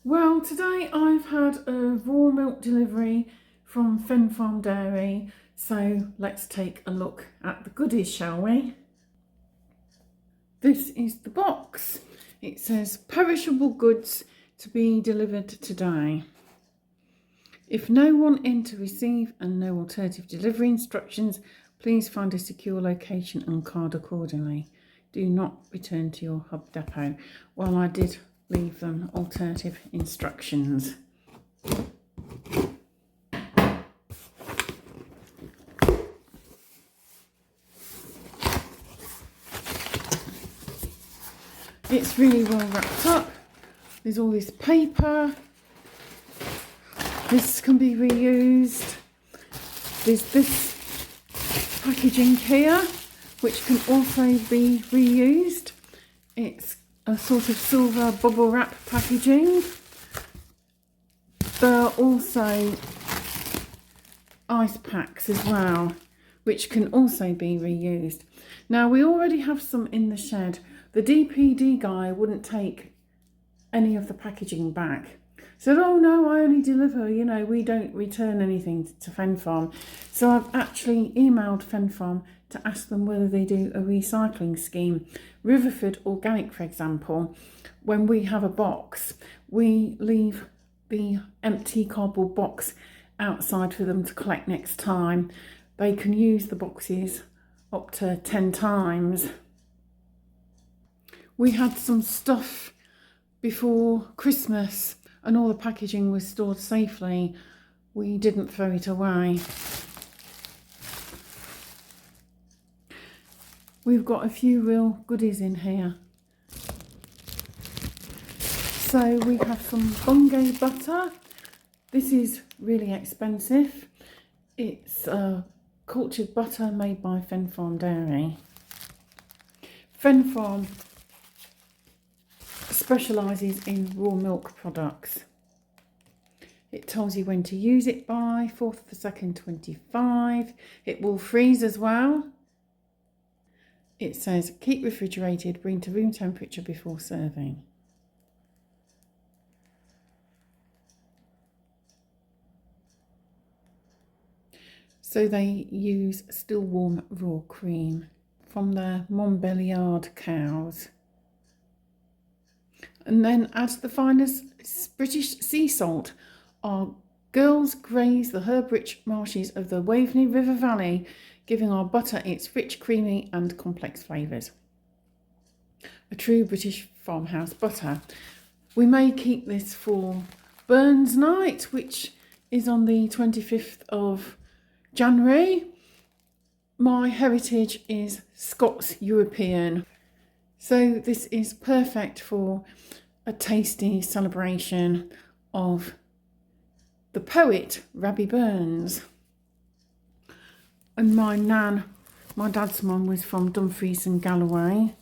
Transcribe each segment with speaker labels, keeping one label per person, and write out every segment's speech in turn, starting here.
Speaker 1: Well, today I've had a raw milk delivery from Fen Farm Dairy, so let's take a look at the goodies, shall we? This is the box. It says perishable goods to be delivered today. If no one in to receive and no alternative delivery instructions, please find a secure location and card accordingly. Do not return to your hub depot. Well, I did leave them alternative instructions. It's really well wrapped up. There's all this paper. This can be reused. There's this packaging here, which can also be reused. It's a sort of silver bubble wrap packaging. There are also ice packs as well, which can also be reused. Now, we already have some in the shed. The DPD guy wouldn't take any of the packaging back. Said, oh no, I only deliver, you know, we don't return anything to Fen Farm. So I've actually emailed Fen Farm to ask them whether they do a recycling scheme. Riverford Organic, for example, when we have a box, we leave the empty cardboard box outside for them to collect next time. They can use the boxes up to 10 times. We had some stuff before Christmas and all the packaging was stored safely. We didn't throw it away. We've got a few real goodies in here. So we have some Bungay butter. This is really expensive. It's cultured butter made by Fen Farm Dairy. Fen Farm specialises in raw milk products. It tells you when to use it by, 4th of the 2nd, 25. It will freeze as well. It says keep refrigerated, bring to room temperature before serving. So they use still warm raw cream from their Montbeliarde cows. And then add the finest British sea salt. Our girls graze the herb-rich marshes of the Waveney River Valley, giving our butter its rich, creamy and complex flavours. A true British farmhouse butter. We may keep this for Burns Night, which is on the 25th of January. My heritage is Scots European. So this is perfect for a tasty celebration of the poet Rabbie Burns. And my nan, my dad's mum, was from Dumfries and Galloway.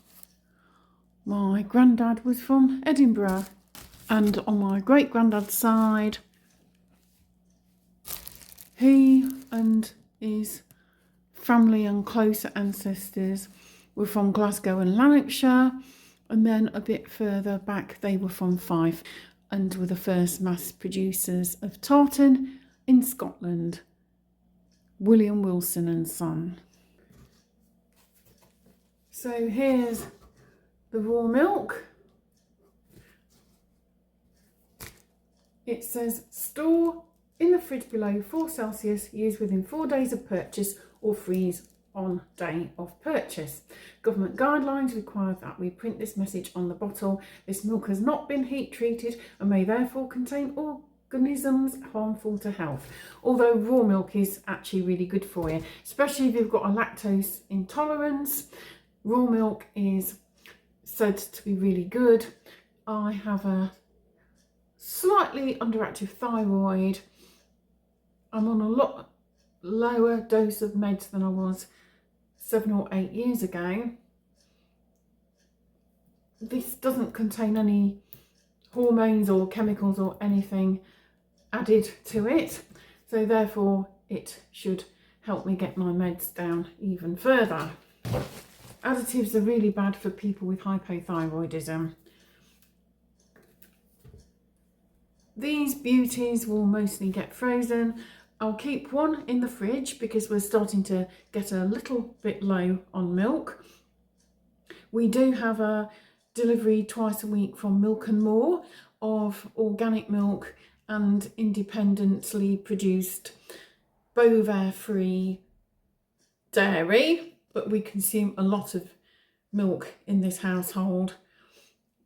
Speaker 1: My granddad was from Edinburgh. And on my great granddad's side, he and his family and closer ancestors were from Glasgow and Lanarkshire, and then a bit further back they were from Fife and were the first mass producers of tartan in Scotland. William Wilson and Son. So here's the raw milk. It says store in the fridge below 4 Celsius, use within 4 days of purchase or freeze on day of purchase. Government guidelines require that we print this message on the bottle. This milk has not been heat treated and may therefore contain organisms harmful to health. Although raw milk is actually really good for you, especially if you've got a lactose intolerance. Raw milk is said to be really good. I have a slightly underactive thyroid. I'm on a lot lower dose of meds than I was 7 or 8 years ago. This doesn't contain any hormones or chemicals or anything added to it, so therefore it should help me get my meds down even further. Additives are really bad for people with hypothyroidism. These beauties will mostly get frozen. I'll keep one in the fridge because we're starting to get a little bit low on milk. We do have a delivery twice a week from Milk and More of organic milk and independently produced Bovaer-free dairy, but we consume a lot of milk in this household.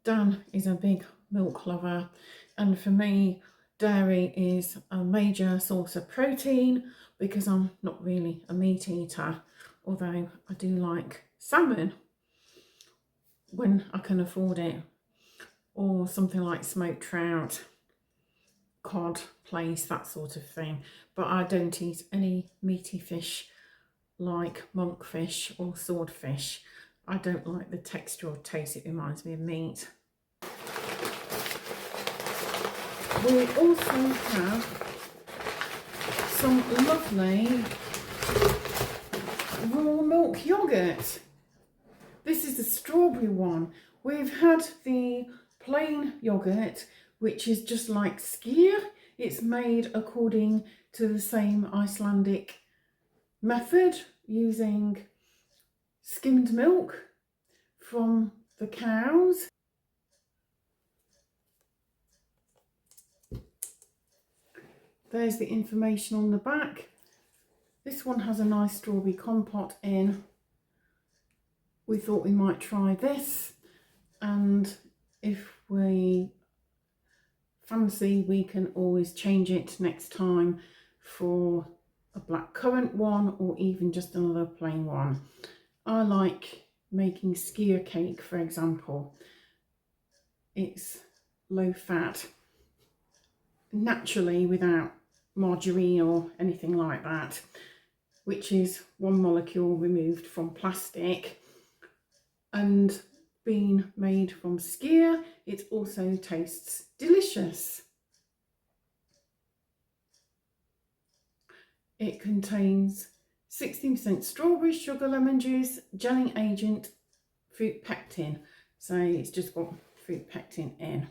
Speaker 1: Dan is a big milk lover, and for me dairy is a major source of protein because I'm not really a meat eater, although I do like salmon when I can afford it, or something like smoked trout, cod, plaice, that sort of thing. But I don't eat any meaty fish like monkfish or swordfish. I don't like the texture or taste, it reminds me of meat. We also have some lovely raw milk yoghurt. This is the strawberry one. We've had the plain yoghurt, which is just like Skyr. It's made according to the same Icelandic method, using skimmed milk from the cows. There's the information on the back. This one has a nice strawberry compote in. We thought we might try this, and if we fancy we can always change it next time for a blackcurrant one or even just another plain one. I like making skyr cake, for example. It's low fat, naturally, without margarine or anything like that, which is one molecule removed from plastic, and being made from skyr, it also tastes delicious. It contains 16% strawberry sugar, lemon juice, gelling agent, fruit pectin, so it's just got fruit pectin in.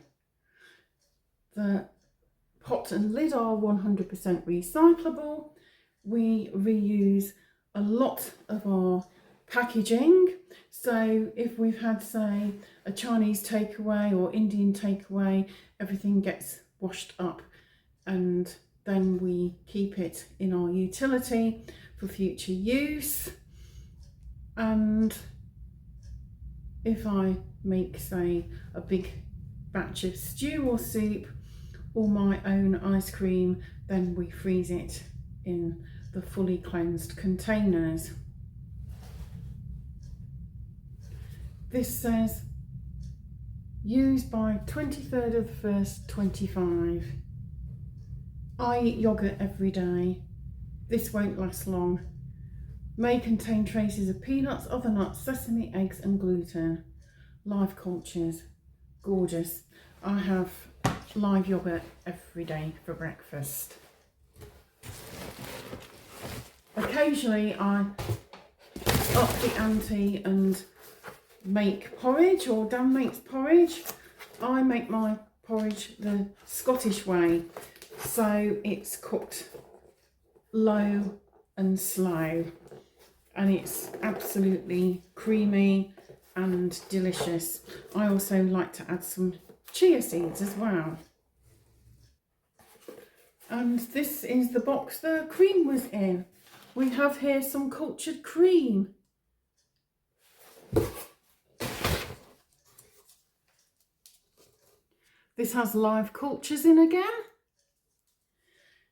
Speaker 1: The pot and lid are 100% recyclable. We reuse a lot of our packaging, so if we've had, say, a Chinese takeaway or Indian takeaway, everything gets washed up and then we keep it in our utility for future use. And if I make, say, a big batch of stew or soup or my own ice cream, then we freeze it in the fully cleansed containers. This says used by 23rd of the 1st 25. I eat yoghurt every day. This won't last long. May contain traces of peanuts, other nuts, sesame, eggs and gluten. Live cultures. Gorgeous. I have live yoghurt every day for breakfast. Occasionally I up the ante and make porridge, or Dan makes porridge. I make my porridge the Scottish way, so it's cooked low and slow, and it's absolutely creamy and delicious. I also like to add some chia seeds as well. And this is the box the cream was in. We have here some cultured cream. This has live cultures in again.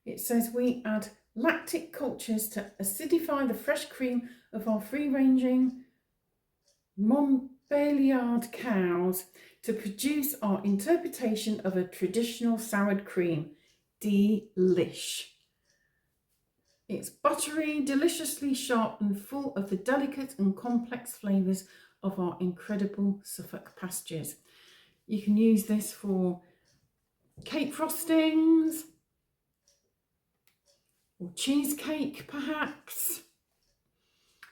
Speaker 1: It says we add lactic cultures to acidify the fresh cream of our free-ranging Montbeliarde cows to produce our interpretation of a traditional soured cream. Delish. It's buttery, deliciously sharp and full of the delicate and complex flavours of our incredible Suffolk pastures. You can use this for cake frostings or cheesecake perhaps,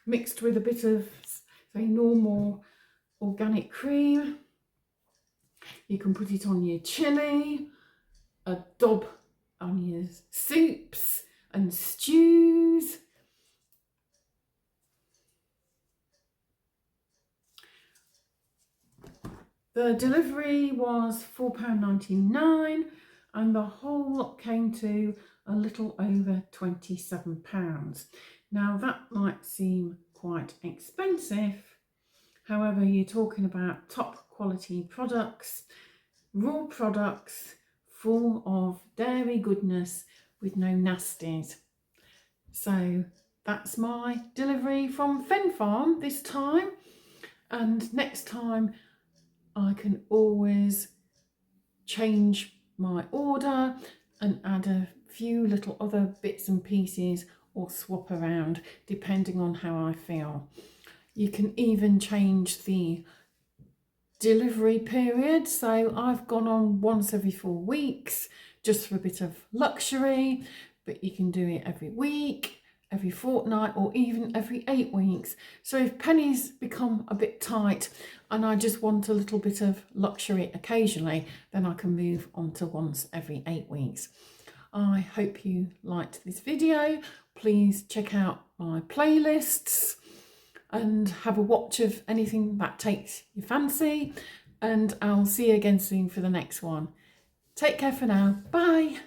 Speaker 1: mixed with a bit of, say, normal organic cream. You can put it on your chilli, a dob on your soups and stews. The delivery was £4.99 and the whole lot came to a little over £27. Now that might seem quite expensive, however you're talking about top quality products, raw products full of dairy goodness with no nasties. So that's my delivery from Fen Farm this time, and next time I can always change my order and add a few little other bits and pieces or swap around depending on how I feel. You can even change the delivery period, so I've gone on once every 4 weeks just for a bit of luxury, but you can do it every week, every fortnight, or even every 8 weeks. So if pennies become a bit tight and I just want a little bit of luxury occasionally, then I can move on to once every 8 weeks. I hope you liked this video. Please check out my playlists and have a watch of anything that takes your fancy, and I'll see you again soon for the next one. Take care for now. Bye.